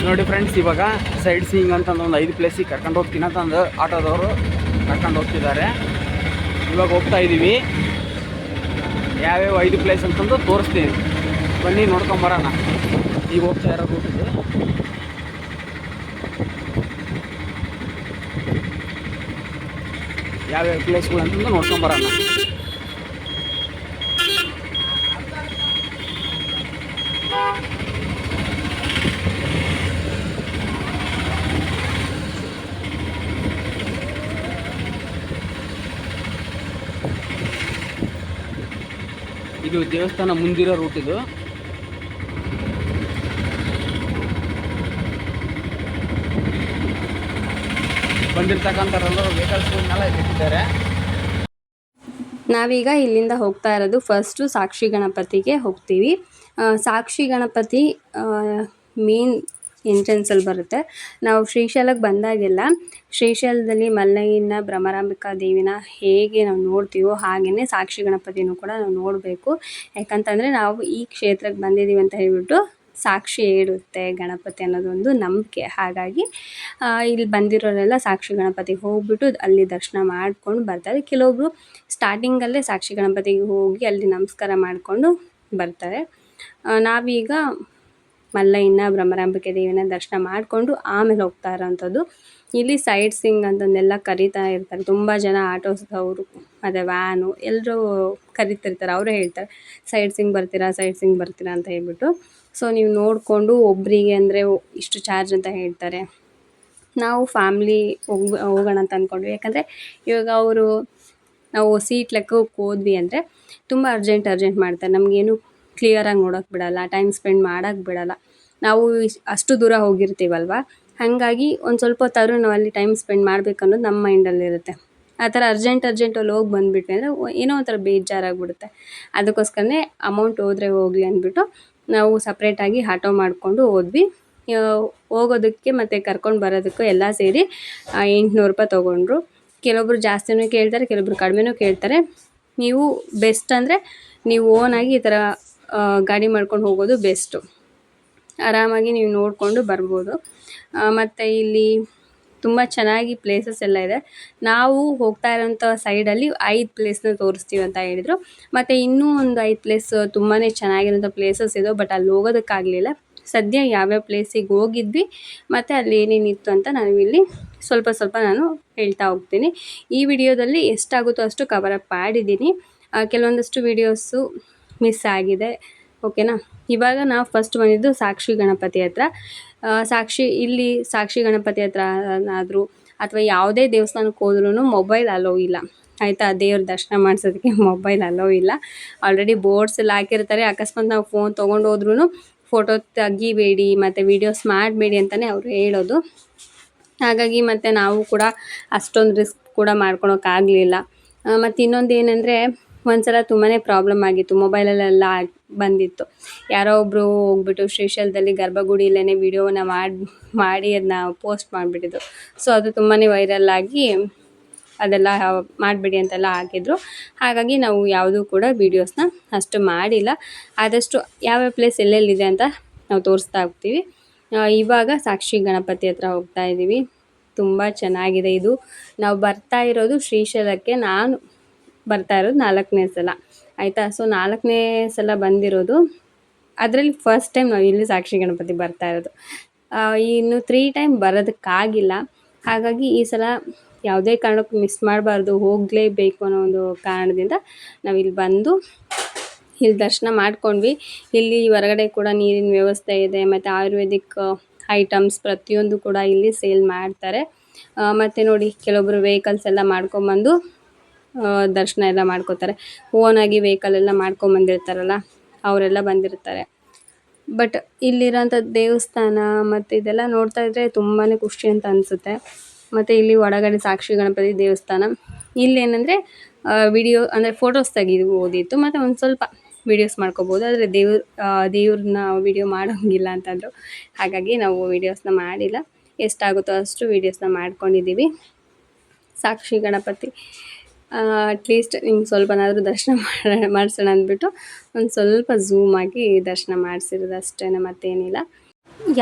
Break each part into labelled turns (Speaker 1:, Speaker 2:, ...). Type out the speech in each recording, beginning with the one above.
Speaker 1: ನೋಡಿ ಫ್ರೆಂಡ್ಸ್, ಇವಾಗ side seeing ಅಂತಂದು ಒಂದು 5 ಪ್ಲೇಸಿಗೆ ಕರ್ಕೊಂಡು ಹೋಗ್ತೀನಿ ಅಂತಂದು ಆಟೋದವರು ಕರ್ಕೊಂಡು ಹೋಗ್ತಿದ್ದಾರೆ. ಇವಾಗ ಹೋಗ್ತಾ ಇದ್ದೀವಿ. ಯಾವ್ಯಾವ 5 ಪ್ಲೇಸ್ ಅಂತಂದು ತೋರಿಸ್ತೀನಿ, ಬನ್ನಿ ನೋಡ್ಕೊಂಬರೋಣ. ಈಗ ಹೋಗ್ತಾ ಇರೋ ರೂಟ್ ಇದು. ಯಾವ್ಯಾವ ಪ್ಲೇಸ್ಗಳು ಅಂತಂದು ನೋಡ್ಕೊಂಬರೋಣ. ಇದು ದೇವಸ್ಥಾನ ಮುಂದಿರೋ ರೂಟ್ ಇದು. ಬಂದಿರ್ತಕ್ಕಂಥವರೆಲ್ಲರೂ ವೆಹಿಕಲ್ಸ್ಗಳನ್ನೆಲ್ಲ ಇಟ್ಟಿದ್ದಾರೆ.
Speaker 2: ನಾವೀಗ ಇಲ್ಲಿಂದ ಹೋಗ್ತಾ ಇರೋದು ಫಸ್ಟು ಸಾಕ್ಷಿ ಗಣಪತಿಗೆ ಹೋಗ್ತೀವಿ. ಸಾಕ್ಷಿ ಗಣಪತಿ ಮೇನ್ ಎಂಟ್ರೆನ್ಸಲ್ಲಿ ಬರುತ್ತೆ. ನಾವು ಶ್ರೀಶೈಲಕ್ಕೆ ಬಂದಾಗೆಲ್ಲ ಶ್ರೀಶೈಲದಲ್ಲಿ ಮಲ್ಲಯ್ಯನ ಭ್ರಮರಾಂಬಿಕಾ ದೇವಿನ ಹೇಗೆ ನಾವು ನೋಡ್ತೀವೋ ಹಾಗೆಯೇ ಸಾಕ್ಷಿ ಗಣಪತಿನೂ ಕೂಡ ನಾವು ನೋಡಬೇಕು. ಯಾಕಂತಂದರೆ ನಾವು ಈ ಕ್ಷೇತ್ರಕ್ಕೆ ಬಂದಿದ್ದೀವಿ ಅಂತ ಹೇಳ್ಬಿಟ್ಟು ಸಾಕ್ಷಿ ಹೇಳುತ್ತೆ ಗಣಪತಿ ಅನ್ನೋದೊಂದು ನಂಬಿಕೆ. ಹಾಗಾಗಿ ಇಲ್ಲಿ ಬಂದಿರೋರೆಲ್ಲ ಸಾಕ್ಷಿ ಗಣಪತಿಗೆ ಹೋಗ್ಬಿಟ್ಟು ಅಲ್ಲಿ ದರ್ಶನ ಮಾಡ್ಕೊಂಡು ಬರ್ತಾರೆ. ಕೆಲವೊಬ್ರು ಸ್ಟಾರ್ಟಿಂಗಲ್ಲೇ ಸಾಕ್ಷಿ ಗಣಪತಿಗೆ ಹೋಗಿ ಅಲ್ಲಿ ನಮಸ್ಕಾರ ಮಾಡಿಕೊಂಡು ಬರ್ತಾರೆ. ನಾವೀಗ ಮಲ್ಲಯ್ಯನ ಭ್ರಮರಾಂಬಿಕೆ ದೇವಿನ ದರ್ಶನ ಮಾಡಿಕೊಂಡು ಆಮೇಲೆ ಹೋಗ್ತಾ ಇರೋವಂಥದ್ದು. ಇಲ್ಲಿ ಸೈಡ್ ಸೀಯಿಂಗ್ ಅಂತಂದೆಲ್ಲ ಕರೀತಾ ಇರ್ತಾರೆ. ತುಂಬ ಜನ ಆಟೋಸ್ದವರು ಮತ್ತು ವ್ಯಾನು ಎಲ್ಲರೂ ಕರಿತಿರ್ತಾರೆ. ಅವರೇ ಹೇಳ್ತಾರೆ ಸೈಡ್ ಸೀಯಿಂಗ್ ಬರ್ತೀರಾ ಅಂತ ಹೇಳ್ಬಿಟ್ಟು. ಸೊ ನೀವು ನೋಡಿಕೊಂಡು ಒಬ್ಬರಿಗೆ ಅಂದರೆ ಇಷ್ಟು ಚಾರ್ಜ್ ಅಂತ ಹೇಳ್ತಾರೆ. ನಾವು ಫ್ಯಾಮ್ಲಿ ಹೋಗೋಣ ಅಂತ ಅಂದ್ಕೊಂಡ್ವಿ. ಯಾಕಂದರೆ ಇವಾಗ ನಾವು ಸೀಟ್ ಲೆಕ್ಕಕ್ಕೆ ಹೋದ್ವಿ ಅಂದರೆ ತುಂಬ ಅರ್ಜೆಂಟ್ ಮಾಡ್ತಾರೆ. ನಮಗೇನು ಕ್ಲಿಯರಾಗಿ ನೋಡೋಕ್ಕೆ ಬಿಡೋಲ್ಲ, ಟೈಮ್ ಸ್ಪೆಂಡ್ ಮಾಡೋಕ್ಕೆ ಬಿಡೋಲ್ಲ. ನಾವು ಅಷ್ಟು ದೂರ ಹೋಗಿರ್ತೀವಲ್ವ, ಹಾಗಾಗಿ ಒಂದು ಸ್ವಲ್ಪ ಹೊತ್ತಾದರೂ ನಾವು ಅಲ್ಲಿ ಟೈಮ್ ಸ್ಪೆಂಡ್ ಮಾಡಬೇಕು ಅನ್ನೋದು ನಮ್ಮ ಮೈಂಡಲ್ಲಿರುತ್ತೆ. ಆ ಥರ ಅರ್ಜೆಂಟಲ್ಲಿ ಹೋಗಿ ಬಂದುಬಿಟ್ವಿ ಅಂದರೆ ಏನೋ ಒಂಥರ ಬೇಜಾರಾಗಿಬಿಡುತ್ತೆ. ಅದಕ್ಕೋಸ್ಕರನೇ ಅಮೌಂಟ್ ಹೋದರೆ ಹೋಗಲಿ ಅಂದ್ಬಿಟ್ಟು ನಾವು ಸಪ್ರೇಟಾಗಿ ಆಟೋ ಮಾಡಿಕೊಂಡು ಹೋದ್ವಿ. ಹೋಗೋದಕ್ಕೆ ಮತ್ತು ಕರ್ಕೊಂಡು ಬರೋದಕ್ಕೂ ಎಲ್ಲ ಸೇರಿ 800 ರೂಪಾಯಿ ತೊಗೊಂಡ್ರು. ಕೆಲವೊಬ್ರು ಜಾಸ್ತಿನೂ ಕೇಳ್ತಾರೆ, ಕೆಲವೊಬ್ರು ಕಡಿಮೆನೂ ಕೇಳ್ತಾರೆ. ನೀವು ಬೆಸ್ಟ್ ಅಂದರೆ ನೀವು ಓನಾಗಿ ಈ ಥರ ಗಾಡಿ ಮಾಡ್ಕೊಂಡು ಹೋಗೋದು ಬೆಸ್ಟು. ಆರಾಮಾಗಿ ನೀವು ನೋಡಿಕೊಂಡು ಬರ್ಬೋದು. ಮತ್ತು ಇಲ್ಲಿ ತುಂಬ ಚೆನ್ನಾಗಿ ಪ್ಲೇಸಸ್ ಎಲ್ಲ ಇದೆ. ನಾವು ಹೋಗ್ತಾ ಇರೋಂಥ ಸೈಡಲ್ಲಿ 5 ಪ್ಲೇಸ್ನ ತೋರಿಸ್ತೀವಿ ಅಂತ ಹೇಳಿದರು. ಮತ್ತು ಇನ್ನೂ ಒಂದು 5 ಪ್ಲೇಸ್ ತುಂಬಾ ಚೆನ್ನಾಗಿರೋಂಥ ಪ್ಲೇಸಸ್ ಇದೆ. ಬಟ್ ಅಲ್ಲಿ ಹೋಗೋದಕ್ಕಾಗಲಿಲ್ಲ. ಸದ್ಯ ಯಾವ್ಯಾವ ಪ್ಲೇಸಿಗೆ ಹೋಗಿದ್ವಿ ಮತ್ತು ಅಲ್ಲಿ ಏನೇನಿತ್ತು ಅಂತ ನಾನು ಇಲ್ಲಿ ಸ್ವಲ್ಪ ನಾನು ಹೇಳ್ತಾ ಹೋಗ್ತೀನಿ. ಈ ವಿಡಿಯೋದಲ್ಲಿ ಎಷ್ಟಾಗುತ್ತೋ ಅಷ್ಟು ಕವರಪ್ ಮಾಡಿದ್ದೀನಿ. ಕೆಲವೊಂದಷ್ಟು ವೀಡಿಯೋಸು ಮಿಸ್ ಆಗಿದೆ. ಓಕೆನಾ. ಇವಾಗ ನಾವು ಫಸ್ಟ್ ಬಂದಿದ್ದು ಸಾಕ್ಷಿ ಗಣಪತಿ ಹತ್ರ. ಸಾಕ್ಷಿ ಗಣಪತಿ ಹತ್ರ ಆದರೂ ಅಥವಾ ಯಾವುದೇ ದೇವಸ್ಥಾನಕ್ಕೆ ಹೋದ್ರೂ ಮೊಬೈಲ್ ಅಲೋ ಇಲ್ಲ, ಆಯಿತಾ. ದೇವ್ರ ದರ್ಶನ ಮಾಡಿಸೋದಕ್ಕೆ ಮೊಬೈಲ್ ಅಲೋ ಇಲ್ಲ. ಆಲ್ರೆಡಿ ಬೋರ್ಡ್ಸ್ ಎಲ್ಲ ಹಾಕಿರ್ತಾರೆ. ಅಕಸ್ಮಾತ್ ನಾವು ಫೋನ್ ತೊಗೊಂಡು ಹೋದ್ರೂ ಫೋಟೋ ತೆಗಿಬೇಡಿ ಮತ್ತು ವೀಡಿಯೋಸ್ ಮಾಡಬೇಡಿ ಅಂತಲೇ ಅವರು ಹೇಳೋದು. ಹಾಗಾಗಿ ಮತ್ತು ನಾವು ಕೂಡ ಅಷ್ಟೊಂದು ರಿಸ್ಕ್ ಕೂಡ ಮಾಡ್ಕೊಳೋಕ್ಕಾಗಲಿಲ್ಲ. ಮತ್ತು ಇನ್ನೊಂದು ಏನಂದರೆ ಒಂದು ಸಲ ತುಂಬಾ ಪ್ರಾಬ್ಲಮ್ ಆಗಿತ್ತು. ಮೊಬೈಲಲ್ಲೆಲ್ಲ ಬಂದಿತ್ತು. ಯಾರೋ ಒಬ್ಬರು ಹೋಗ್ಬಿಟ್ಟು ಶ್ರೀಶೈಲದಲ್ಲಿ ಗರ್ಭಗುಡಿಯಲ್ಲೇ ವೀಡಿಯೋನ ಮಾಡಿ ಅದನ್ನ ಪೋಸ್ಟ್ ಮಾಡಿಬಿಟ್ಟಿದ್ದು. ಸೊ ಅದು ತುಂಬಾ ವೈರಲ್ ಆಗಿ ಅದೆಲ್ಲ ಮಾಡಬೇಡಿ ಅಂತೆಲ್ಲ ಹಾಕಿದ್ರು. ಹಾಗಾಗಿ ನಾವು ಯಾವುದೂ ಕೂಡ ವೀಡಿಯೋಸ್ನ ಅಷ್ಟು ಮಾಡಿಲ್ಲ. ಆದಷ್ಟು ಯಾವ್ಯಾವ ಪ್ಲೇಸ್ ಎಲ್ಲೆಲ್ಲಿದೆ ಅಂತ ನಾವು ತೋರಿಸ್ತಾ ಹೋಗ್ತೀವಿ. ಇವಾಗ ಸಾಕ್ಷಿ ಗಣಪತಿ ಹತ್ರ ಹೋಗ್ತಾ ಇದ್ದೀವಿ. ತುಂಬ ಚೆನ್ನಾಗಿದೆ ಇದು. ನಾವು ಬರ್ತಾ ಇರೋದು ಶ್ರೀಶೈಲಕ್ಕೆ. ನಾನು ಬರ್ತಾ ಇರೋದು 4ನೇ ಸಲ, ಆಯಿತಾ. ಸೊ 4ನೇ ಸಲ ಬಂದಿರೋದು. ಅದರಲ್ಲಿ ಫಸ್ಟ್ ಟೈಮ್ ನಾವು ಇಲ್ಲಿ ಸಾಕ್ಷಿ ಗಣಪತಿ ಬರ್ತಾ ಇರೋದು. ಇನ್ನು 3 ಟೈಮ್ ಬರೋದಕ್ಕಾಗಿಲ್ಲ. ಹಾಗಾಗಿ ಈ ಸಲ ಯಾವುದೇ ಕಾರಣಕ್ಕೂ ಮಿಸ್ ಮಾಡಬಾರ್ದು, ಹೋಗಲೇಬೇಕು ಅನ್ನೋ ಒಂದು ಕಾರಣದಿಂದ ನಾವಿಲ್ಲಿ ಬಂದು ಇಲ್ಲಿ ದರ್ಶನ ಮಾಡ್ಕೊಂಡ್ವಿ. ಇಲ್ಲಿ ಹೊರಗಡೆ ಕೂಡ ನೀರಿನ ವ್ಯವಸ್ಥೆ ಇದೆ ಮತ್ತು ಆಯುರ್ವೇದಿಕ್ ಐಟಮ್ಸ್ ಪ್ರತಿಯೊಂದು ಕೂಡ ಇಲ್ಲಿ ಸೇಲ್ ಮಾಡ್ತಾರೆ. ಮತ್ತು ನೋಡಿ, ಕೆಲವೊಬ್ಬರು ವೆಹಿಕಲ್ಸ್ ಎಲ್ಲ ಮಾಡ್ಕೊಂಬಂದು ದರ್ಶನ ಎಲ್ಲ ಮಾಡ್ಕೋತಾರೆ. ಓನಾಗಿ ವೆಹಿಕಲ್ ಎಲ್ಲ ಮಾಡ್ಕೊಂಬಂದಿರ್ತಾರಲ್ಲ, ಅವರೆಲ್ಲ ಬಂದಿರ್ತಾರೆ. ಬಟ್ ಇಲ್ಲಿರೋಂಥ ದೇವಸ್ಥಾನ ಮತ್ತು ಇದೆಲ್ಲ ನೋಡ್ತಾ ಇದ್ದರೆ ತುಂಬಾ ಖುಷಿ ಅಂತ ಅನಿಸುತ್ತೆ. ಮತ್ತು ಇಲ್ಲಿ ಒಳಗಡೆ ಸಾಕ್ಷಿ ಗಣಪತಿ ದೇವಸ್ಥಾನ. ಇಲ್ಲೇನೆಂದರೆ ವಿಡಿಯೋ ಅಂದರೆ ಫೋಟೋಸ್ ತೆಗಿಬೋದಿತ್ತು ಮತ್ತು ಒಂದು ಸ್ವಲ್ಪ ವೀಡಿಯೋಸ್ ಮಾಡ್ಕೋಬೋದು. ಆದರೆ ದೇವ್ರನ್ನ ವೀಡಿಯೋ ಮಾಡೋಂಗಿಲ್ಲ ಅಂತಂದರು. ಹಾಗಾಗಿ ನಾವು ವೀಡಿಯೋಸ್ನ ಮಾಡಿಲ್ಲ. ಎಷ್ಟಾಗುತ್ತೋ ಅಷ್ಟು ವೀಡಿಯೋಸ್ನ ಮಾಡ್ಕೊಂಡಿದ್ದೀವಿ. ಸಾಕ್ಷಿ ಗಣಪತಿ ಅಟ್ಲೀಸ್ಟ್ ನಿಮ್ಗೆ ಸ್ವಲ್ಪನಾದರೂ ದರ್ಶನ ಮಾಡಿಸೋಣ ಅಂದ್ಬಿಟ್ಟು ಒಂದು ಸ್ವಲ್ಪ ಝೂಮ್ ಆಗಿ ದರ್ಶನ ಮಾಡಿಸಿರೋದು ಅಷ್ಟೇ, ಮತ್ತೇನಿಲ್ಲ.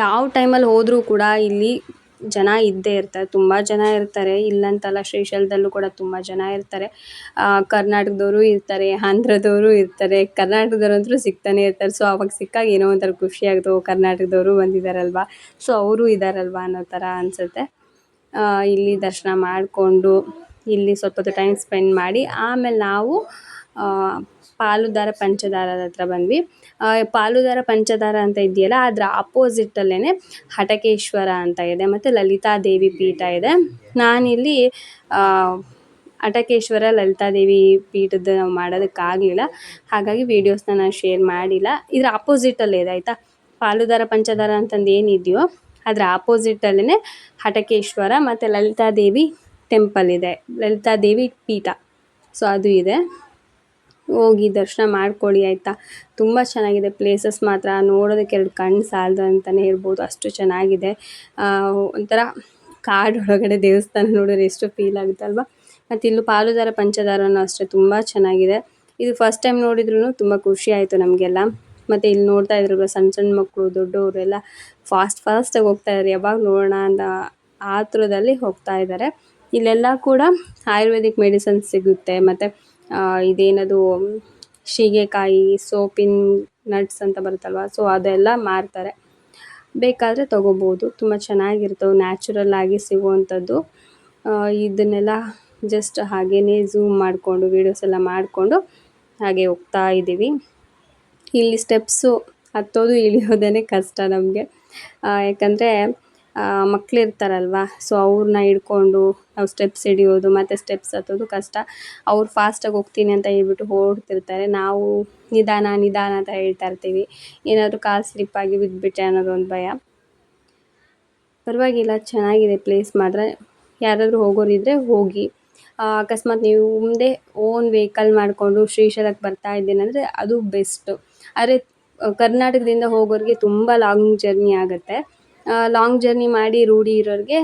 Speaker 2: ಯಾವ ಟೈಮಲ್ಲಿ ಹೋದರೂ ಕೂಡ ಇಲ್ಲಿ ಜನ ಇದ್ದೇ ಇರ್ತಾರೆ, ತುಂಬ ಜನ ಇರ್ತಾರೆ, ಇಲ್ಲಂತಲ್ಲ. ಶ್ರೀಶೈಲದಲ್ಲೂ ಕೂಡ ತುಂಬ ಜನ ಇರ್ತಾರೆ. ಕರ್ನಾಟಕದವರು ಇರ್ತಾರೆ, ಆಂಧ್ರದವರು ಇರ್ತಾರೆ, ಕರ್ನಾಟಕದವ್ರಂತೂ ಸಿಗ್ತಾನೆ ಇರ್ತಾರೆ. ಸೊ ಅವಾಗ ಸಿಕ್ಕಾಗ ಏನೋ ಒಂಥರ ಖುಷಿ ಆಗುತ್ತೆ, ಓ ಕರ್ನಾಟಕದವರು ಬಂದಿದ್ದಾರಲ್ವಾ, ಸೊ ಅವರು ಇದ್ದಾರಲ್ವಾ ಅನ್ನೋ ಥರ ಅನಿಸುತ್ತೆ. ಇಲ್ಲಿ ದರ್ಶನ ಮಾಡಿಕೊಂಡು ಇಲ್ಲಿ ಸ್ವಲ್ಪ ಹೊತ್ತು ಟೈಮ್ ಸ್ಪೆಂಡ್ ಮಾಡಿ ಆಮೇಲೆ ನಾವು ಪಾಲುದಾರ ಪಂಚದಾರದ ಹತ್ರ ಬಂದ್ವಿ. ಪಾಲುದಾರ ಪಂಚದಾರ ಅಂತ ಇದೆಯಲ್ಲ, ಅದರ ಆಪೋಸಿಟಲ್ಲೇ ಹಟಕೇಶ್ವರ ಅಂತ ಇದೆ ಮತ್ತು ಲಲಿತಾದೇವಿ ಪೀಠ ಇದೆ. ನಾನಿಲ್ಲಿ ಹಟಕೇಶ್ವರ ಲಲಿತಾದೇವಿ ಪೀಠದ ನಾವು ಮಾಡೋದಕ್ಕಾಗಲಿಲ್ಲ, ಹಾಗಾಗಿ ವೀಡಿಯೋಸ್ನ ನಾನು ಶೇರ್ ಮಾಡಿಲ್ಲ. ಇದರ ಆಪೋಸಿಟಲ್ಲೇ ಇದೆ ಆಯಿತಾ. ಪಾಲುದಾರ ಪಂಚದಾರ ಅಂತಂದು ಏನಿದೆಯೋ ಅದರ ಆಪೋಸಿಟಲ್ಲೇ ಹಟಕೇಶ್ವರ ಮತ್ತು ಲಲಿತಾದೇವಿ ಟೆಂಪಲ್ ಇದೆ, ಲಲಿತಾದೇವಿ ಪೀಠ. ಸೊ ಅದು ಇದೆ, ಹೋಗಿ ದರ್ಶನ ಮಾಡ್ಕೊಳ್ಳಿ ಆಯಿತಾ. ತುಂಬ ಚೆನ್ನಾಗಿದೆ ಪ್ಲೇಸಸ್ ಮಾತ್ರ, ನೋಡೋದಕ್ಕೆ ಎರಡು ಕಣ್ಣು ಸಾಲದು ಅಂತಲೇ ಹೇಳ್ಬೋದು, ಅಷ್ಟು ಚೆನ್ನಾಗಿದೆ. ಒಂಥರ ಕಾಡೊಳಗಡೆ ದೇವಸ್ಥಾನ ನೋಡಿದ್ರೆ ಎಷ್ಟು ಫೀಲ್ ಆಗುತ್ತಲ್ವ. ಮತ್ತು ಇಲ್ಲೂ ಪಾಲುದಾರ ಪಂಚದಾರನೂ ಅಷ್ಟೇ ತುಂಬ ಚೆನ್ನಾಗಿದೆ. ಇದು ಫಸ್ಟ್ ಟೈಮ್ ನೋಡಿದ್ರೂ ತುಂಬ ಖುಷಿ ಆಯಿತು ನಮಗೆಲ್ಲ. ಮತ್ತು ಇಲ್ಲಿ ನೋಡ್ತಾ ಇದ್ರಲ್ವ ಸಣ್ಣ ಸಣ್ಣ ಮಕ್ಕಳು ದೊಡ್ಡವರು ಎಲ್ಲ ಫಾಸ್ಟಾಗಿ ಹೋಗ್ತಾ ಇದ್ದಾರೆ, ಯಾವಾಗ ನೋಡೋಣ ಅಂತ ಆತುರದಲ್ಲಿ ಹೋಗ್ತಾ ಇದ್ದಾರೆ. ಇಲ್ಲೆಲ್ಲ ಕೂಡ ಆಯುರ್ವೇದಿಕ್ ಮೆಡಿಸನ್ಸ್ ಸಿಗುತ್ತೆ. ಮತ್ತು ಇದೇನದು ಶೀಗೆಕಾಯಿ, ಸೋಪಿನ ನಟ್ಸ್ ಅಂತ ಬರುತ್ತಲ್ವ, ಸೊ ಅದೆಲ್ಲ ಮಾರ್ತಾರೆ, ಬೇಕಾದರೆ ತೊಗೋಬೋದು. ತುಂಬ ಚೆನ್ನಾಗಿರ್ತವೆ, ನ್ಯಾಚುರಲ್ ಆಗಿ ಸಿಗುವಂಥದ್ದು. ಇದನ್ನೆಲ್ಲ ಜಸ್ಟ್ ಹಾಗೇ ಝೂಮ್ ಮಾಡಿಕೊಂಡು ವೀಡಿಯೋಸ್ ಎಲ್ಲ ಮಾಡಿಕೊಂಡು ಹಾಗೆ ಹೋಗ್ತಾ ಇದ್ದೀವಿ. ಇಲ್ಲಿ ಸ್ಟೆಪ್ಸು ಹತ್ತೋದು ಇಳಿಯೋದೇ ಕಷ್ಟ ನಮಗೆ, ಯಾಕಂದರೆ ಮಕ್ಕಳಿರ್ತಾರಲ್ವ, ಸೊ ಅವ್ರನ್ನ ಹಿಡ್ಕೊಂಡು ನಾವು ಸ್ಟೆಪ್ಸ್ ಹಿಡಿಯೋದು ಮತ್ತು ಸ್ಟೆಪ್ಸ್ ಹತ್ತೋದು ಕಷ್ಟ. ಅವ್ರು ಫಾಸ್ಟಾಗಿ ಹೋಗ್ತೀನಿ ಅಂತ ಹೇಳ್ಬಿಟ್ಟು ಓಡ್ತಿರ್ತಾರೆ, ನಾವು ನಿಧಾನ ನಿಧಾನ ಅಂತ ಹೇಳ್ತಾ ಇರ್ತೀವಿ. ಏನಾದರೂ ಕಾಲು ಸ್ಲಿಪ್ಪಾಗಿ ಬಿದ್ದುಬಿಟ್ಟೆ ಅನ್ನೋದು ಒಂದು ಭಯ. ಪರವಾಗಿಲ್ಲ, ಚೆನ್ನಾಗಿದೆ ಪ್ಲೇಸ್ ಮಾತ್ರ. ಯಾರಾದರೂ ಹೋಗೋರಿದ್ದರೆ ಹೋಗಿ. ಅಕಸ್ಮಾತ್ ನೀವು ಮುಂದೆ ಓನ್ ವೆಹಿಕಲ್ ಮಾಡಿಕೊಂಡು ಶ್ರೀಶೈಲಕ್ಕೆ ಬರ್ತಾ ಇದ್ದೀನಿ ಅಂದರೆ ಅದು ಬೆಸ್ಟು. ಆದರೆ ಕರ್ನಾಟಕದಿಂದ ಹೋಗೋರಿಗೆ ತುಂಬ ಲಾಂಗ್ ಜರ್ನಿ ಆಗುತ್ತೆ. ಲಾಂಗ್ ಜರ್ನಿ ಮಾಡಿ ರೂಢಿ ಇರೋರಿಗೆ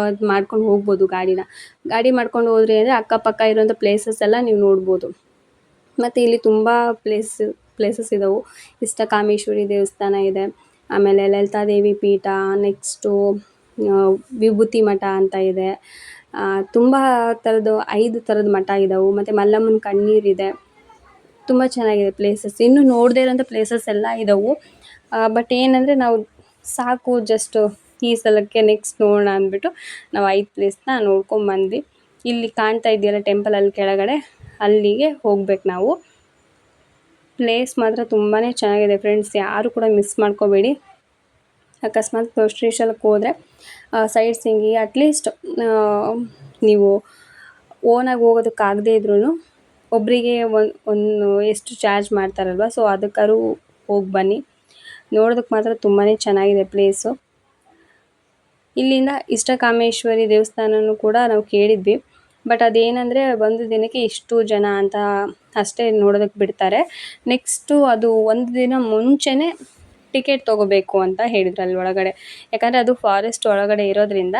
Speaker 2: ಅದು ಮಾಡ್ಕೊಂಡು ಹೋಗ್ಬೋದು. ಗಾಡಿ ಮಾಡ್ಕೊಂಡು ಹೋದ್ರಿ ಅಂದರೆ ಅಕ್ಕಪಕ್ಕ ಇರೋಂಥ ಪ್ಲೇಸಸ್ ಎಲ್ಲ ನೀವು ನೋಡ್ಬೋದು. ಮತ್ತು ಇಲ್ಲಿ ತುಂಬ ಪ್ಲೇಸಸ್ ಇದ್ದಾವೆ. ಇಷ್ಟಕಾಮೇಶ್ವರಿ ದೇವಸ್ಥಾನ ಇದೆ, ಆಮೇಲೆ ಲಲಿತಾದೇವಿ ಪೀಠ, ನೆಕ್ಸ್ಟು ವಿಭೂತಿ ಮಠ ಅಂತ ಇದೆ. ತುಂಬ ಥರದ್ದು 5 ಥರದ ಮಠ ಇದ್ದಾವೆ. ಮತ್ತು ಮಲ್ಲಮ್ಮನ ಕಣ್ಣೀರಿದೆ. ತುಂಬ ಚೆನ್ನಾಗಿದೆ ಪ್ಲೇಸಸ್. ಇನ್ನೂ ನೋಡದೇ ಇರೋಂಥ ಪ್ಲೇಸಸ್ ಎಲ್ಲ ಇದ್ದಾವೆ. ಬಟ್ ಏನಂದರೆ ನಾವು ಸಾಕು ಜಸ್ಟ್ ಈ ಸಲಕ್ಕೆ ನೆಕ್ಸ್ಟ್ ನೋಡೋಣ ಅಂದ್ಬಿಟ್ಟು ನಾವು 5 ಪ್ಲೇಸ್ನ ನೋಡ್ಕೊಂಬಂದ್ವಿ. ಇಲ್ಲಿ ಕಾಣ್ತಾ ಇದೆಯಲ್ಲ ಟೆಂಪಲ್, ಅಲ್ಲಿ ಕೆಳಗಡೆ ಅಲ್ಲಿಗೆ ಹೋಗ್ಬೇಕು ನಾವು. ಪ್ಲೇಸ್ ಮಾತ್ರ ತುಂಬಾ ಚೆನ್ನಾಗಿದೆ ಫ್ರೆಂಡ್ಸ್, ಯಾರು ಕೂಡ ಮಿಸ್ ಮಾಡ್ಕೋಬೇಡಿ. ಅಕಸ್ಮಾತ್ ಶ್ರೀಶೈಲಕ್ಕೆ ಹೋದರೆ ಸೈಟ್ ಸೀಯಿಂಗಿಗೆ ಅಟ್ಲೀಸ್ಟ್ ನೀವು ಓನಾಗಿ ಹೋಗೋದಕ್ಕಾಗದೇ ಇದ್ರೂ ಒಬ್ಬರಿಗೆ ಒಂದು ಎಷ್ಟು ಚಾರ್ಜ್ ಮಾಡ್ತಾರಲ್ವ, ಸೊ ಅದಕ್ಕಾದ್ರೂ ಹೋಗಿ ಬನ್ನಿ. ನೋಡೋದಕ್ಕೆ ಮಾತ್ರ ತುಂಬಾ ಚೆನ್ನಾಗಿದೆ ಪ್ಲೇಸು. ಇಲ್ಲಿಂದ ಇಷ್ಟಕಾಮೇಶ್ವರಿ ದೇವಸ್ಥಾನನೂ ಕೂಡ ನಾವು ಕೇಳಿದ್ವಿ, ಬಟ್ ಅದೇನಂದರೆ ಒಂದು ದಿನಕ್ಕೆ ಇಷ್ಟು ಜನ ಅಂತ ಅಷ್ಟೇ ನೋಡೋದಕ್ಕೆ ಬಿಡ್ತಾರೆ. ನೆಕ್ಸ್ಟು ಅದು ಒಂದು ದಿನ ಮುಂಚೆನೇ ಟಿಕೆಟ್ ತೊಗೋಬೇಕು ಅಂತ ಹೇಳಿದ್ರು ಅಲ್ಲಿ ಒಳಗಡೆ, ಯಾಕಂದರೆ ಅದು ಫಾರೆಸ್ಟ್ ಒಳಗಡೆ ಇರೋದ್ರಿಂದ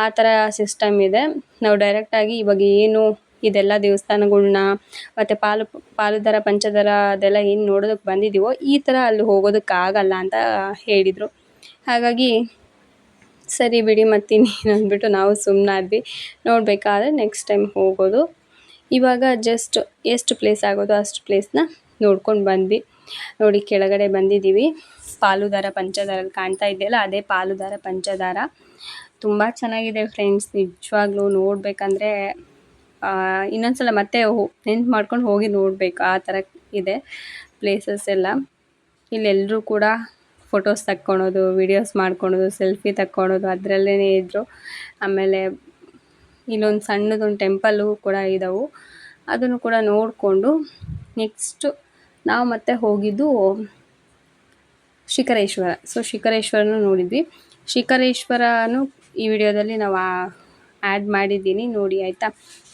Speaker 2: ಆ ಥರ ಸಿಸ್ಟಮ್ ಇದೆ. ನಾವು ಡೈರೆಕ್ಟಾಗಿ ಇವಾಗ ಏನು ಇದೆಲ್ಲ ದೇವಸ್ಥಾನಗಳ್ನ ಮತ್ತು ಪಾಲುದಾರ ಪಂಚದಾರ ಅದೆಲ್ಲ ಏನು ನೋಡೋದಕ್ಕೆ ಬಂದಿದ್ದೀವೋ ಈ ಥರ ಅಲ್ಲಿ ಹೋಗೋದಕ್ಕಾಗಲ್ಲ ಅಂತ ಹೇಳಿದರು. ಹಾಗಾಗಿ ಸರಿ ಬಿಡಿ ಮತ್ತಿನ್ನೇನು ಅಂದ್ಬಿಟ್ಟು ನಾವು ಸುಮ್ಮನಾದ್ವಿ. ನೋಡಬೇಕಾದ್ರೆ ನೆಕ್ಸ್ಟ್ ಟೈಮ್ ಹೋಗೋದು. ಇವಾಗ ಜಸ್ಟ್ ಎಷ್ಟು ಪ್ಲೇಸ್ ಆಗೋದು ಅಷ್ಟು ಪ್ಲೇಸ್ನ ನೋಡ್ಕೊಂಡು ಬಂದ್ವಿ. ನೋಡಿ ಕೆಳಗಡೆ ಬಂದಿದ್ದೀವಿ. ಪಾಲುದಾರ ಪಂಚದಾರ ಕಾಣ್ತಾ ಇದೆಯಲ್ಲ, ಅದೇ ಪಾಲುದಾರ ಪಂಚದಾರ. ತುಂಬ ಚೆನ್ನಾಗಿದೆ ಫ್ರೆಂಡ್ಸ್, ನಿಜವಾಗ್ಲೂ ನೋಡಬೇಕಂದ್ರೆ ಇನ್ನೊಂದ್ಸಲ ಮತ್ತೆ ನೆನ್ಪು ಮಾಡ್ಕೊಂಡು ಹೋಗಿ ನೋಡಬೇಕು, ಆ ಥರ ಇದೆ ಪ್ಲೇಸಸ್ ಎಲ್ಲ. ಇಲ್ಲೆಲ್ಲರೂ ಕೂಡ ಫೋಟೋಸ್ ತಕ್ಕೊಳೋದು, ವೀಡಿಯೋಸ್ ಮಾಡ್ಕೊಳೋದು, ಸೆಲ್ಫಿ ತಕ್ಕೊಳೋದು ಅದರಲ್ಲೇ ಇದ್ದರು. ಆಮೇಲೆ ಇಲ್ಲೊಂದು ಸಣ್ಣದೊಂದು ಟೆಂಪಲ್ಲು ಕೂಡ ಇದ್ದಾವೆ, ಅದನ್ನು ಕೂಡ ನೋಡಿಕೊಂಡು ನೆಕ್ಸ್ಟು ನಾವು ಮತ್ತೆ ಹೋಗಿದ್ದು ಶಿಖರೇಶ್ವರ. ಸೊ ಶಿಖರೇಶ್ವರನೂ ನೋಡಿದ್ವಿ. ಶಿಖರೇಶ್ವರನೂ ಈ ವಿಡಿಯೋದಲ್ಲಿ ನಾವು ಆ್ಯಡ್ ಮಾಡಿದ್ದೀನಿ, ನೋಡಿ ಆಯಿತಾ.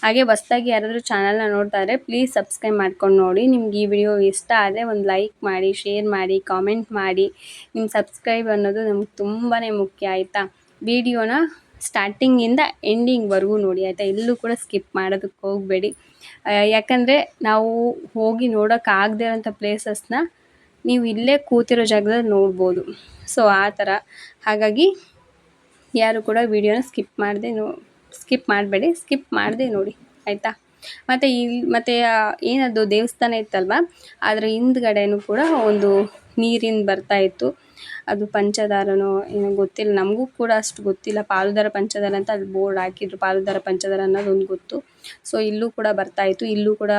Speaker 2: ಹಾಗೆ ಹೊಸ್ದಾಗಿ ಯಾರಾದರೂ ಚಾನಲ್ನ ನೋಡ್ತಾ ಇದ್ದರೆ ಪ್ಲೀಸ್ ಸಬ್ಸ್ಕ್ರೈಬ್ ಮಾಡ್ಕೊಂಡು ನೋಡಿ. ನಿಮ್ಗೆ ಈ ವಿಡಿಯೋ ಇಷ್ಟ ಆದರೆ ಒಂದು ಲೈಕ್ ಮಾಡಿ, ಶೇರ್ ಮಾಡಿ, ಕಾಮೆಂಟ್ ಮಾಡಿ. ನಿಮ್ಮ ಸಬ್ಸ್ಕ್ರೈಬ್ ಅನ್ನೋದು ನಮ್ಗೆ ತುಂಬಾ ಮುಖ್ಯ ಆಯಿತಾ. ವಿಡಿಯೋನ ಸ್ಟಾರ್ಟಿಂಗಿಂದ ಎಂಡಿಂಗ್ವರೆಗೂ ನೋಡಿ ಆಯಿತಾ, ಎಲ್ಲೂ ಕೂಡ ಸ್ಕಿಪ್ ಮಾಡೋದಕ್ಕೆ ಹೋಗಬೇಡಿ. ಯಾಕಂದರೆ ನಾವು ಹೋಗಿ ನೋಡೋಕ್ಕಾಗದೇ ಇರೋಂಥ ಪ್ಲೇಸಸ್ನ ನೀವು ಇಲ್ಲೇ ಕೂತಿರೋ ಜಾಗದಲ್ಲಿ ನೋಡ್ಬೋದು. ಸೊ ಆ ಥರ. ಹಾಗಾಗಿ ಯಾರು ಕೂಡ ವಿಡಿಯೋನ ಸ್ಕಿಪ್ ಮಾಡಬೇಡಿ, ಸ್ಕಿಪ್ ಮಾಡದೆ ನೋಡಿ ಆಯಿತಾ. ಮತ್ತು ಏನದು ದೇವಸ್ಥಾನ ಇತ್ತಲ್ವ, ಅದರ ಹಿಂದ್ಗಡೆನೂ ಕೂಡ ಒಂದು ನೀರಿನ ಬರ್ತಾ ಇತ್ತು. ಅದು ಪಂಚದಾರನೋ ಏನೋ ಗೊತ್ತಿಲ್ಲ, ನಮಗೂ ಕೂಡ ಅಷ್ಟು ಗೊತ್ತಿಲ್ಲ. ಪಾಲುದಾರ ಪಂಚದಾರ ಅಂತ ಅಲ್ಲಿ ಬೋರ್ಡ್ ಹಾಕಿದ್ರು, ಪಾಲುದಾರ ಪಂಚದಾರ ಅನ್ನೋದೊಂದು ಗೊತ್ತು. ಸೊ ಇಲ್ಲೂ ಕೂಡ ಬರ್ತಾ ಇತ್ತು. ಇಲ್ಲೂ ಕೂಡ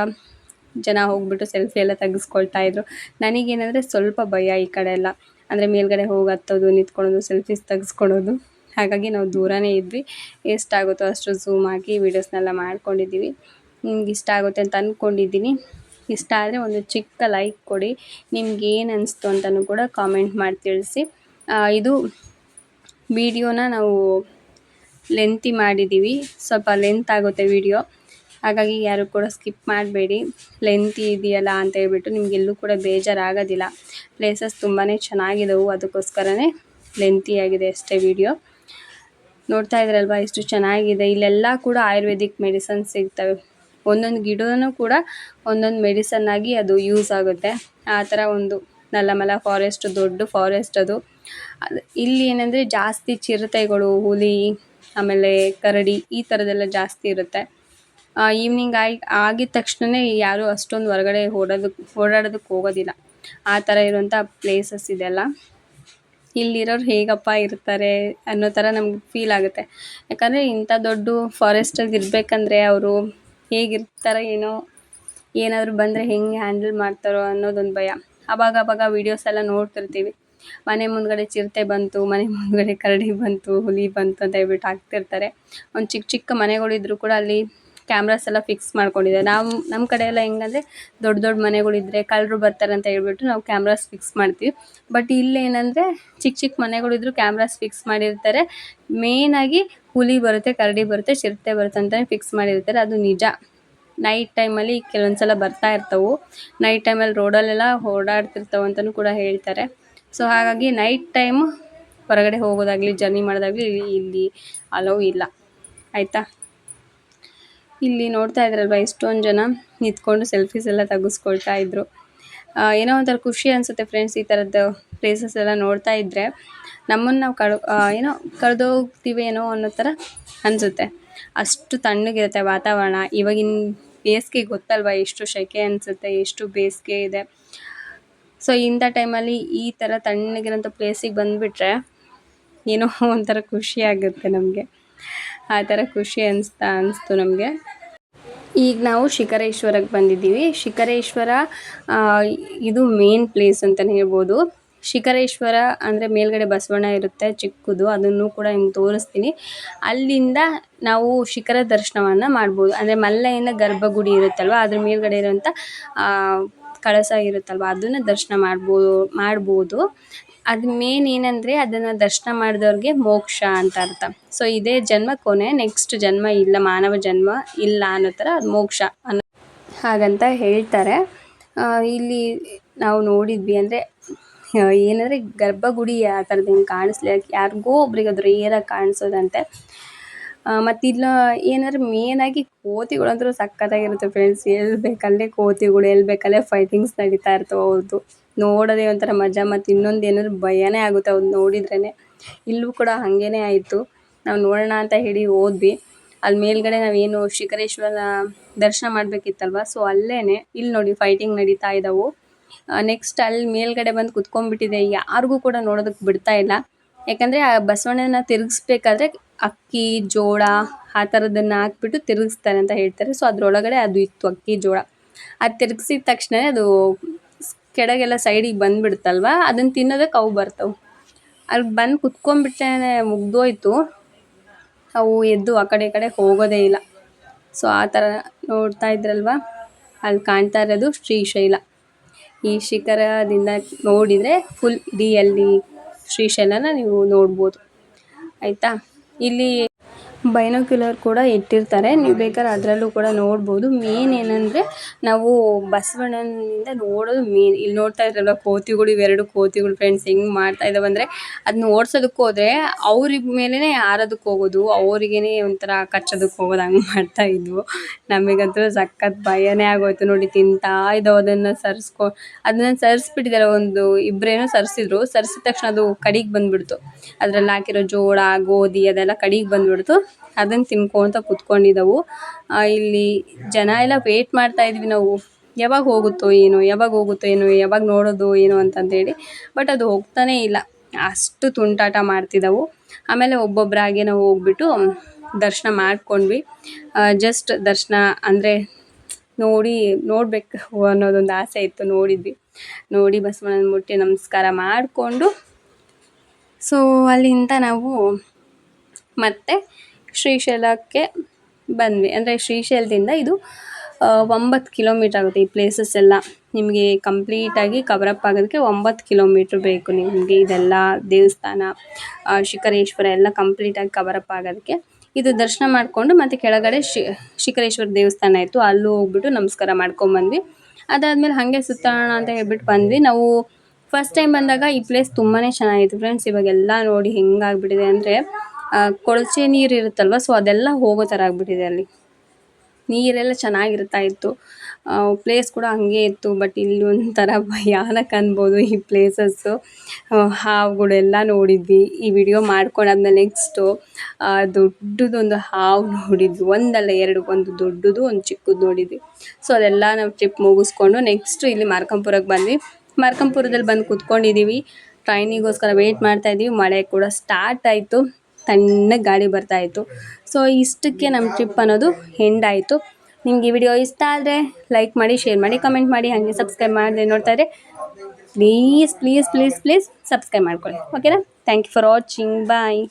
Speaker 2: ಜನ ಹೋಗ್ಬಿಟ್ಟು ಸೆಲ್ಫಿ ಎಲ್ಲ ತೆಗೆಸ್ಕೊಳ್ತಾ ಇದ್ರು. ನನಗೇನಂದರೆ ಸ್ವಲ್ಪ ಭಯ ಈ ಕಡೆ ಎಲ್ಲ, ಅಂದರೆ ಮೇಲ್ಗಡೆ ಹೋಗಿ ಹತ್ತೋದು, ನಿಂತ್ಕೊಳ್ಳೋದು, ಸೆಲ್ಫೀಸ್ ತೆಗೆಸ್ಕೊಳ್ಳೋದು. ಹಾಗಾಗಿ ನಾವು ದೂರನೇ ಇದ್ವಿ. ಎಷ್ಟಾಗುತ್ತೋ ಅಷ್ಟು ಝೂಮ್ ಹಾಕಿ ವೀಡಿಯೋಸ್ನೆಲ್ಲ ಮಾಡ್ಕೊಂಡಿದ್ದೀವಿ. ನಿಮ್ಗೆ ಇಷ್ಟ ಆಗುತ್ತೆ ಅಂತ ಅಂದ್ಕೊಂಡಿದ್ದೀನಿ. ಇಷ್ಟ ಆದರೆ ಒಂದು ಚಿಕ್ಕ ಲೈಕ್ ಕೊಡಿ. ನಿಮ್ಗೆ ಏನು ಅನಿಸ್ತು ಅಂತಲೂ ಕೂಡ ಕಾಮೆಂಟ್ ಮಾಡಿ ತಿಳಿಸಿ. ಇದು ವಿಡಿಯೋನ ನಾವು ಲೆಂತಿ ಮಾಡಿದ್ದೀವಿ, ಸ್ವಲ್ಪ ಲೆಂತ್ ಆಗುತ್ತೆ ವಿಡಿಯೋ. ಹಾಗಾಗಿ ಯಾರು ಕೂಡ ಸ್ಕಿಪ್ ಮಾಡಬೇಡಿ. ಲೆಂತಿ ಇದೆಯಲ್ಲ ಅಂತ ಹೇಳ್ಬಿಟ್ಟು ನಿಮಗೆಲ್ಲೂ ಕೂಡ ಬೇಜಾರಾಗೋದಿಲ್ಲ. ಪ್ಲೇಸಸ್ ತುಂಬಾ ಚೆನ್ನಾಗಿದ್ದವು, ಅದಕ್ಕೋಸ್ಕರನೇ ಲೆಂತಿಯಾಗಿದೆ ಅಷ್ಟೇ ವಿಡಿಯೋ. ನೋಡ್ತಾ ಇದ್ರಲ್ವ ಎಷ್ಟು ಚೆನ್ನಾಗಿದೆ. ಇಲ್ಲೆಲ್ಲ ಕೂಡ ಆಯುರ್ವೇದಿಕ್ ಮೆಡಿಸನ್ಸ್ ಸಿಗ್ತವೆ. ಒಂದೊಂದು ಗಿಡನೂ ಕೂಡ ಒಂದೊಂದು ಮೆಡಿಸನ್ ಆಗಿ ಅದು ಯೂಸ್ ಆಗುತ್ತೆ. ಆ ಥರ ಒಂದು ನಲ್ಲಮಲ ಫಾರೆಸ್ಟ್, ದೊಡ್ಡ ಫಾರೆಸ್ಟ್ ಅದು. ಇಲ್ಲಿ ಏನಂದರೆ ಜಾಸ್ತಿ ಚಿರತೆಗಳು, ಹುಲಿ, ಆಮೇಲೆ ಕರಡಿ ಈ ಥರದ್ದೆಲ್ಲ ಜಾಸ್ತಿ ಇರುತ್ತೆ. ಈವ್ನಿಂಗ್ ಆಗಿದ ತಕ್ಷಣವೇ ಯಾರೂ ಅಷ್ಟೊಂದು ಹೊರಗಡೆ ಓಡಾಡೋದಕ್ಕೆ ಹೋಗೋದಿಲ್ಲ. ಆ ಥರ ಇರುವಂಥ ಪ್ಲೇಸಸ್ ಇದೆಲ್ಲ. ಇಲ್ಲಿರೋರು ಹೇಗಪ್ಪ ಇರ್ತಾರೆ ಅನ್ನೋ ಥರ ನಮ್ಗೆ ಫೀಲ್ ಆಗುತ್ತೆ. ಯಾಕಂದರೆ ಇಂಥ ದೊಡ್ಡ ಫಾರೆಸ್ಟಲ್ಲಿ ಇರಬೇಕಂದ್ರೆ ಅವರು ಹೇಗಿರ್ತಾರೋ ಏನೋ, ಏನಾದರೂ ಬಂದರೆ ಹೆಂಗೆ ಹ್ಯಾಂಡಲ್ ಮಾಡ್ತಾರೋ ಅನ್ನೋದೊಂದು ಭಯ. ಆವಾಗ ವೀಡಿಯೋಸ್ ಎಲ್ಲ ನೋಡ್ತಿರ್ತೀವಿ, ಮನೆ ಮುಂದ್ಗಡೆ ಚಿರತೆ ಬಂತು, ಮನೆ ಮುಂದ್ಗಡೆ ಕರಡಿ ಬಂತು, ಹುಲಿ ಬಂತು ಅಂತ ಹೇಳ್ಬಿಟ್ಟು ಹಾಕ್ತಿರ್ತಾರೆ. ಒಂದು ಚಿಕ್ಕ ಮನೆಗಳಿದ್ರು ಕೂಡ ಅಲ್ಲಿ ಕ್ಯಾಮ್ರಾಸ್ ಎಲ್ಲ ಫಿಕ್ಸ್ ಮಾಡ್ಕೊಂಡಿದ್ದಾರೆ. ನಮ್ಮ ಕಡೆ ಎಲ್ಲ ಹೆಂಗಂದರೆ ದೊಡ್ಡ ಮನೆಗಳಿದ್ರೆ ಕಳ್ಳರು ಬರ್ತಾರೆ ಅಂತ ಹೇಳ್ಬಿಟ್ಟು ನಾವು ಕ್ಯಾಮ್ರಾಸ್ ಫಿಕ್ಸ್ ಮಾಡ್ತೀವಿ. ಬಟ್ ಇಲ್ಲೇನಂದರೆ ಚಿಕ್ಕ ಮನೆಗಳಿದ್ರು ಕ್ಯಾಮ್ರಾಸ್ ಫಿಕ್ಸ್ ಮಾಡಿರ್ತಾರೆ. ಮೇಯ್ನಾಗಿ ಹುಲಿ ಬರುತ್ತೆ, ಕರಡಿ ಬರುತ್ತೆ, ಚಿರತೆ ಬರುತ್ತೆ ಅಂತಲೇ ಫಿಕ್ಸ್ ಮಾಡಿರ್ತಾರೆ. ಅದು ನಿಜ. ನೈಟ್ ಟೈಮಲ್ಲಿ ಕೆಲವೊಂದು ಸಲ ಬರ್ತಾ ಇರ್ತವೆ. ನೈಟ್ ಟೈಮಲ್ಲಿ ರೋಡಲ್ಲೆಲ್ಲ ಓಡಾಡ್ತಿರ್ತವೆ ಅಂತಲೂ ಕೂಡ ಹೇಳ್ತಾರೆ. ಸೊ ಹಾಗಾಗಿ ನೈಟ್ ಟೈಮು ಹೊರಗಡೆ ಹೋಗೋದಾಗಲಿ, ಜರ್ನಿ ಮಾಡೋದಾಗಲಿ ಇಲ್ಲಿ ಅಲೋ ಇಲ್ಲ ಆಯಿತಾ. ಇಲ್ಲಿ ನೋಡ್ತಾ ಇದ್ರಲ್ವ ಎಷ್ಟೊಂದು ಜನ ನಿಂತ್ಕೊಂಡು ಸೆಲ್ಫೀಸ್ ಎಲ್ಲ ತೆಗೆಸ್ಕೊಳ್ತಾ ಇದ್ರು. ಏನೋ ಒಂಥರ ಖುಷಿ ಅನಿಸುತ್ತೆ ಫ್ರೆಂಡ್ಸ್, ಈ ಥರದ್ದು ಪ್ಲೇಸಸ್ ಎಲ್ಲ ನೋಡ್ತಾ ಇದ್ದರೆ. ನಮ್ಮನ್ನು ನಾವು ಕಳೆದೋಗ್ತೀವೇನೋ ಅನ್ನೋ ಥರ ಅನಿಸುತ್ತೆ. ಅಷ್ಟು ತಣ್ಣಗಿರುತ್ತೆ ವಾತಾವರಣ. ಇವಾಗಿನ ಬೇಸಿಗೆ ಗೊತ್ತಲ್ವ, ಎಷ್ಟು ಸೆಕೆ ಅನಿಸುತ್ತೆ, ಎಷ್ಟು ಬೇಸಿಗೆ ಇದೆ. ಸೊ ಇಂಥ ಟೈಮಲ್ಲಿ ಈ ಥರ ತಣ್ಣಗಿರೋಂಥ ಪ್ಲೇಸಿಗೆ ಬಂದುಬಿಟ್ರೆ ಏನೋ ಒಂಥರ ಖುಷಿ ಆಗುತ್ತೆ ನಮಗೆ. ಆ ಥರ ಖುಷಿ ಅನಿಸ್ತು ನಮಗೆ. ಈಗ ನಾವು ಶಿಖರೇಶ್ವರಕ್ಕೆ ಬಂದಿದ್ದೀವಿ. ಶಿಖರೇಶ್ವರ ಇದು ಮೇನ್ ಪ್ಲೇಸ್ ಅಂತಲೇ ಹೇಳ್ಬೋದು. ಶಿಖರೇಶ್ವರ ಅಂದರೆ ಮೇಲ್ಗಡೆ ಬಸವಣ್ಣ ಇರುತ್ತೆ ಚಿಕ್ಕದು, ಅದನ್ನು ಕೂಡ ನಿಮ್ಗೆ ತೋರಿಸ್ತೀನಿ. ಅಲ್ಲಿಂದ ನಾವು ಶಿಖರ ದರ್ಶನವನ್ನು ಮಾಡ್ಬೋದು. ಅಂದರೆ ಮಲ್ಲೆಯಿಂದ ಗರ್ಭಗುಡಿ ಇರುತ್ತಲ್ವ, ಅದ್ರ ಮೇಲ್ಗಡೆ ಇರೋಂಥ ಕಳಸ ಇರುತ್ತಲ್ವ, ಅದನ್ನು ದರ್ಶನ ಮಾಡ್ಬೋದು. ಅದು ಮೇನ್ ಏನಂದರೆ ಅದನ್ನು ದರ್ಶನ ಮಾಡಿದವ್ರಿಗೆ ಮೋಕ್ಷ ಅಂತ ಅರ್ಥ. ಸೊ ಇದೇ ಜನ್ಮ ಕೊನೆ, ನೆಕ್ಸ್ಟ್ ಜನ್ಮ ಇಲ್ಲ, ಮಾನವ ಜನ್ಮ ಇಲ್ಲ ಅನ್ನೋ ಥರ ಅದು ಮೋಕ್ಷ ಹಾಗಂತ ಹೇಳ್ತಾರೆ. ಇಲ್ಲಿ ನಾವು ನೋಡಿದ್ವಿ ಅಂದರೆ ಏನಂದರೆ ಗರ್ಭಗುಡಿ ಆ ಥರದ್ದು ಹಿಂಗೆ ಕಾಣಿಸ್ಲಿ, ಯಾರಿಗೋ ಒಬ್ರಿಗೆ ಅದು ರೇರಾಗಿ ಕಾಣಿಸೋದಂತೆ. ಮತ್ತು ಇಲ್ಲ ಏನಂದರೆ ಮೇನಾಗಿ ಕೋತಿಗಳಂದ್ರೂ ಸಖತ್ತಾಗಿರುತ್ತೆ ಫ್ರೆಂಡ್ಸ್. ಎಲ್ಲಿ ಬೇಕಲ್ಲೇ ಕೋತಿಗಳು, ಎಲ್ಲಿ ಬೇಕಲ್ಲೇ ಫೈಟಿಂಗ್ಸ್ ನಡೀತಾ ಇರ್ತವೆ ಅವ್ರದ್ದು. ನೋಡೋದೇ ಒಂಥರ ಮಜಾ. ಮತ್ತು ಇನ್ನೊಂದು ಏನಾದ್ರು ಭಯನೇ ಆಗುತ್ತೆ ಅವ್ರು ನೋಡಿದ್ರೇ. ಇಲ್ಲೂ ಕೂಡ ಹಾಗೇ ಆಯಿತು. ನಾವು ನೋಡೋಣ ಅಂತ ಹೇಳಿ ಹೋದ್ವಿ. ಅಲ್ಲಿ ಮೇಲ್ಗಡೆ ನಾವೇನು ಶಿಖರೇಶ್ವರ ದರ್ಶನ ಮಾಡಬೇಕಿತ್ತಲ್ವ, ಸೊ ಅಲ್ಲೇ ಇಲ್ಲಿ ನೋಡಿ ಫೈಟಿಂಗ್ ನಡೀತಾ ಇದ್ದಾವೆ. ನೆಕ್ಸ್ಟ್ ಅಲ್ಲಿ ಮೇಲ್ಗಡೆ ಬಂದು ಕುತ್ಕೊಂಡ್ಬಿಟ್ಟಿದೆ. ಯಾರಿಗೂ ಕೂಡ ನೋಡೋದಕ್ಕೆ ಬಿಡ್ತಾ ಇಲ್ಲ. ಯಾಕಂದರೆ ಆ ಬಸವಣ್ಣನ ತಿರುಗಿಸ್ಬೇಕಾದ್ರೆ ಅಕ್ಕಿ, ಜೋಳ ಆ ಥರದನ್ನು ಹಾಕ್ಬಿಟ್ಟು ತಿರುಗಿಸ್ತಾರೆ ಅಂತ ಹೇಳ್ತಾರೆ. ಸೊ ಅದರೊಳಗಡೆ ಅದು ಇತ್ತು, ಅಕ್ಕಿ, ಜೋಳ. ಅದು ತಿರುಗಿಸಿದ ತಕ್ಷಣ ಅದು ಕೆಳಗೆಲ್ಲ ಸೈಡಿಗೆ ಬಂದುಬಿಡುತ್ತಲ್ವ, ಅದನ್ನು ತಿನ್ನೋದಕ್ಕೆ ಅವು ಬರ್ತವೆ. ಅಲ್ಲಿ ಬಂದು ಕುತ್ಕೊಂಡ್ಬಿಟ್ಟೆ ಮುಗ್ದೋಯ್ತು. ಅವು ಎದ್ದು ಆ ಕಡೆ ಈ ಕಡೆ ಹೋಗೋದೇ ಇಲ್ಲ. ಸೊ ಆ ಥರ ನೋಡ್ತಾ ಇದ್ರಲ್ವ, ಅಲ್ಲಿ ಕಾಣ್ತಾ ಇರೋದು ಶ್ರೀಶೈಲ. ಈ ಶಿಖರದಿಂದ ನೋಡಿದರೆ ಫುಲ್ ಇಡೀ ಅಲ್ಲಿ ಶ್ರೀಶೈಲನ ನೀವು ನೋಡ್ಬೋದು ಆಯಿತಾ. ಇಲ್ಲಿ ಬೈನೋಕ್ಯುಲರ್ ಕೂಡ ಇಟ್ಟಿರ್ತಾರೆ, ನೀವು ಬೇಕಾದ್ರೆ ಅದರಲ್ಲೂ ಕೂಡ ನೋಡ್ಬೋದು. ಮೇನ್ ಏನಂದರೆ ನಾವು ಬಸವಣ್ಣನಿಂದ ನೋಡೋದು ಮೇನ್. ಇಲ್ಲಿ ನೋಡ್ತಾ ಇದ್ರಲ್ವ ಕೋತಿಗಳು, ಇವೆರಡು ಕೋತಿಗಳು ಫ್ರೆಂಡ್ಸ್ ಹೆಂಗೆ ಮಾಡ್ತಾ ಇದ್ದಾವೆ ಅಂದರೆ, ಅದನ್ನ ಓಡಿಸೋದಕ್ಕೆ ಹೋದರೆ ಅವ್ರಿಗೆ ಮೇಲೇ ಹಾರೋದಕ್ಕೆ ಹೋಗೋದು, ಅವ್ರಿಗೇ ಒಂಥರ ಕಚ್ಚೋದಕ್ಕೆ ಹೋಗೋದು, ಹಂಗೆ ಮಾಡ್ತಾ ಇದ್ವು. ನಮಗಂತೂ ಸಖತ್ ಭಯನೇ ಆಗೋಯ್ತು ನೋಡಿ. ತಿಂತಾ ಇದ್ದಾವೆ ಅದನ್ನು ಸರಿಸ್ಬಿಟ್ಟಿದ್ದಾರೆ. ಒಂದು ಇಬ್ಬರೇನೋ ಸರಿಸಿದ್ರು, ಸರಿಸಿದ ತಕ್ಷಣ ಅದು ಕಡಿಗೆ ಬಂದುಬಿಡ್ತು. ಅದರಲ್ಲಿ ಹಾಕಿರೋ ಜೋಳ ಗೋಧಿ ಅದೆಲ್ಲ ಕಡಿಗೆ ಬಂದುಬಿಡ್ತು. ಅದನ್ನು ತಿನ್ಕೊತ ಕುತ್ಕೊಂಡಿದ್ದವು. ಇಲ್ಲಿ ಜನ ಎಲ್ಲ ವೇಟ್ ಮಾಡ್ತಾ ಇದ್ವಿ ನಾವು, ಯಾವಾಗ ಹೋಗುತ್ತೋ ಏನೋ, ಯಾವಾಗ ನೋಡೋದು ಏನೋ ಅಂತಂದೇಳಿ. ಬಟ್ ಅದು ಹೋಗ್ತಾನೇ ಇಲ್ಲ, ಅಷ್ಟು ತುಂಟಾಟ ಮಾಡ್ತಿದ್ದವು. ಆಮೇಲೆ ಒಬ್ಬೊಬ್ಬರಾಗೆ ನಾವು ಹೋಗ್ಬಿಟ್ಟು ದರ್ಶನ ಮಾಡ್ಕೊಂಡ್ವಿ. ಜಸ್ಟ್ ದರ್ಶನ ಅಂದರೆ ನೋಡಬೇಕು ಅನ್ನೋದೊಂದು ಆಸೆ ಇತ್ತು. ನೋಡಿ ಬಸವಣ್ಣನ ಮುಟ್ಟಿ ನಮಸ್ಕಾರ ಮಾಡಿಕೊಂಡು, ಸೊ ಅಲ್ಲಿಂದ ನಾವು ಮತ್ತೆ ಶ್ರೀಶೈಲಕ್ಕೆ ಬಂದ್ವಿ. ಅಂದರೆ ಶ್ರೀಶೈಲದಿಂದ ಇದು 9 ಕಿಲೋಮೀಟ್ರ್ ಆಗುತ್ತೆ. ಈ ಪ್ಲೇಸಸ್ ಎಲ್ಲ ನಿಮಗೆ ಕಂಪ್ಲೀಟಾಗಿ ಕವರಪ್ ಆಗೋದಕ್ಕೆ 9 ಕಿಲೋಮೀಟ್ರ್ ಬೇಕು ನಿಮಗೆ. ಇದೆಲ್ಲ ದೇವಸ್ಥಾನ, ಶಿಖರೇಶ್ವರ ಎಲ್ಲ ಕಂಪ್ಲೀಟಾಗಿ ಕವರಪ್ ಆಗೋದಕ್ಕೆ. ಇದು ದರ್ಶನ ಮಾಡಿಕೊಂಡು ಮತ್ತು ಕೆಳಗಡೆ ಶಿಖರೇಶ್ವರ ದೇವಸ್ಥಾನ ಇತ್ತು, ಅಲ್ಲೂ ಹೋಗ್ಬಿಟ್ಟು ನಮಸ್ಕಾರ ಮಾಡ್ಕೊಂಬಂದ್ವಿ. ಅದಾದಮೇಲೆ ಹಾಗೆ ಸುತ್ತಾಡೋಣ ಅಂತ ಹೇಳ್ಬಿಟ್ಟು ಬಂದ್ವಿ. ನಾವು ಫಸ್ಟ್ ಟೈಮ್ ಬಂದಾಗ ಈ ಪ್ಲೇಸ್ ತುಂಬಾ ಚೆನ್ನಾಗಿತ್ತು ಫ್ರೆಂಡ್ಸ್. ಇವಾಗೆಲ್ಲ ನೋಡಿ ಹೆಂಗಾಗ್ಬಿಟ್ಟಿದೆ ಅಂದರೆ, ಕೊಳಚೆ ನೀರು ಇರುತ್ತಲ್ವ, ಸೊ ಅದೆಲ್ಲ ಹೋಗೋ ಥರ ಆಗಿಬಿಟ್ಟಿದೆ. ಅಲ್ಲಿ ನೀರೆಲ್ಲ ಚೆನ್ನಾಗಿರ್ತಾ ಇತ್ತು, ಪ್ಲೇಸ್ ಕೂಡ ಹಾಗೆ ಇತ್ತು. ಬಟ್ ಇಲ್ಲಿ ಒಂಥರ ಭಯಾನಕ ಅನ್ಬೋದು ಈ ಪ್ಲೇಸಸ್ಸು. ಹಾವುಗಳೆಲ್ಲ ನೋಡಿದ್ವಿ. ಈ ವಿಡಿಯೋ ಮಾಡ್ಕೊಂಡಾದ್ಮೇಲೆ ನೆಕ್ಸ್ಟು ದೊಡ್ಡದೊಂದು ಹಾವು ನೋಡಿದ್ವಿ. ಒಂದಲ್ಲ ಎರಡು, ಒಂದು ದೊಡ್ಡದು ಒಂದು ಚಿಕ್ಕದು ನೋಡಿದ್ವಿ. ಸೊ ಅದೆಲ್ಲ ನಾವು ಟ್ರಿಪ್ ಮುಗಿಸ್ಕೊಂಡು ನೆಕ್ಸ್ಟು ಇಲ್ಲಿ ಮಾರ್ಕಂಪುರಕ್ಕೆ ಬಂದ್ವಿ. ಮಾರ್ಕಂಪುರದಲ್ಲಿ ಬಂದು ಕೂತ್ಕೊಂಡಿದ್ದೀವಿ, ಟ್ರೈನಿಗೋಸ್ಕರ ವೆಯ್ಟ್ ಮಾಡ್ತಾಯಿದ್ದೀವಿ. ಮಳೆ ಕೂಡ ಸ್ಟಾರ್ಟ್ ಆಯಿತು, ತಣ್ಣಗೆ ಗಾಳಿ ಬರ್ತಾಯಿತ್ತು. ಸೊ ಇಷ್ಟಕ್ಕೆ ನಮ್ಮ ಟ್ರಿಪ್ ಅನ್ನೋದು ಎಂಡ್ ಆಯಿತು. ನಿಮ್ಗೆ ಈ ವಿಡಿಯೋ ಇಷ್ಟ ಆದರೆ ಲೈಕ್ ಮಾಡಿ, ಶೇರ್ ಮಾಡಿ, ಕಮೆಂಟ್ ಮಾಡಿ, ಹಾಗೆ ಸಬ್ಸ್ಕ್ರೈಬ್ ಮಾಡದೆ ನೋಡ್ತಾ ಇದ್ದರೆ ಪ್ಲೀಸ್ ಸಬ್ಸ್ಕ್ರೈಬ್ ಮಾಡ್ಕೊಳ್ಳಿ. ಓಕೆನಾ? Thank you for watching. Bye.